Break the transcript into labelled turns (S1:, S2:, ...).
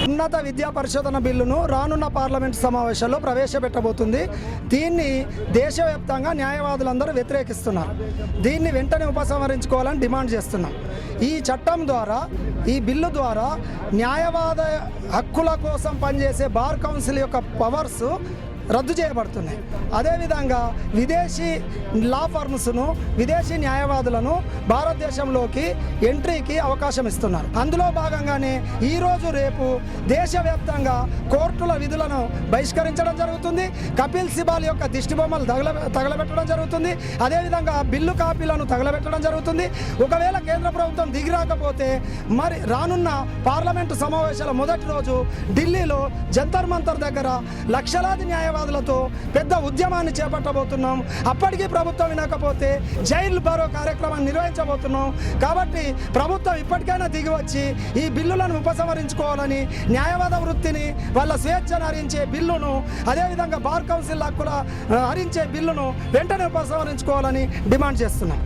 S1: ఉన్నత విద్యా పరిశోధన బిల్లును రానున్న పార్లమెంట్ సమావేశాల్లో ప్రవేశపెట్టబోతుంది. దీన్ని దేశవ్యాప్తంగా న్యాయవాదులందరూ వ్యతిరేకిస్తున్నారు. దీన్ని వెంటనే ఉపసంహరించుకోవాలని డిమాండ్ చేస్తున్నాం. ఈ చట్టం ద్వారా, ఈ బిల్లు ద్వారా న్యాయవాద హక్కుల కోసం పనిచేసే బార్ కౌన్సిల్ యొక్క పవర్స్ రద్దు చేయబడుతున్నాయి. అదేవిధంగా విదేశీ లా ఫర్మ్స్ను, విదేశీ న్యాయవాదులను భారతదేశంలోకి ఎంట్రీకి అవకాశం ఇస్తున్నారు. అందులో భాగంగానే ఈరోజు రేపు దేశవ్యాప్తంగా కోర్టుల విధులను బహిష్కరించడం జరుగుతుంది. కపిల్ సిబాల్ యొక్క దిష్టిబొమ్మలు తగలబెట్టడం జరుగుతుంది. అదేవిధంగా బిల్లు కాపీలను తగలబెట్టడం జరుగుతుంది. ఒకవేళ కేంద్ర ప్రభుత్వం దిగిరాకపోతే మరి రానున్న పార్లమెంటు సమావేశాల మొదటి రోజు ఢిల్లీలో జంతర్ మంతర్ దగ్గర లక్షలాది న్యాయవాదులతో పెద్ద ఉద్యమాన్ని చేపట్టబోతున్నాం. అప్పటికీ ప్రభుత్వం వినకపోతే జైలు బరో కార్యక్రమాన్ని నిర్వహించబోతున్నాం. కాబట్టి ప్రభుత్వం ఇప్పటికైనా దిగి వచ్చి ఈ బిల్లులను ఉపసంహరించుకోవాలని, న్యాయవాద వృత్తిని, వాళ్ళ స్వేచ్ఛను హరించే బిల్లును, అదేవిధంగా బార్ కౌన్సిల్ హక్కుల హరించే బిల్లును వెంటనే ఉపసంహరించుకోవాలని డిమాండ్ చేస్తున్నాం.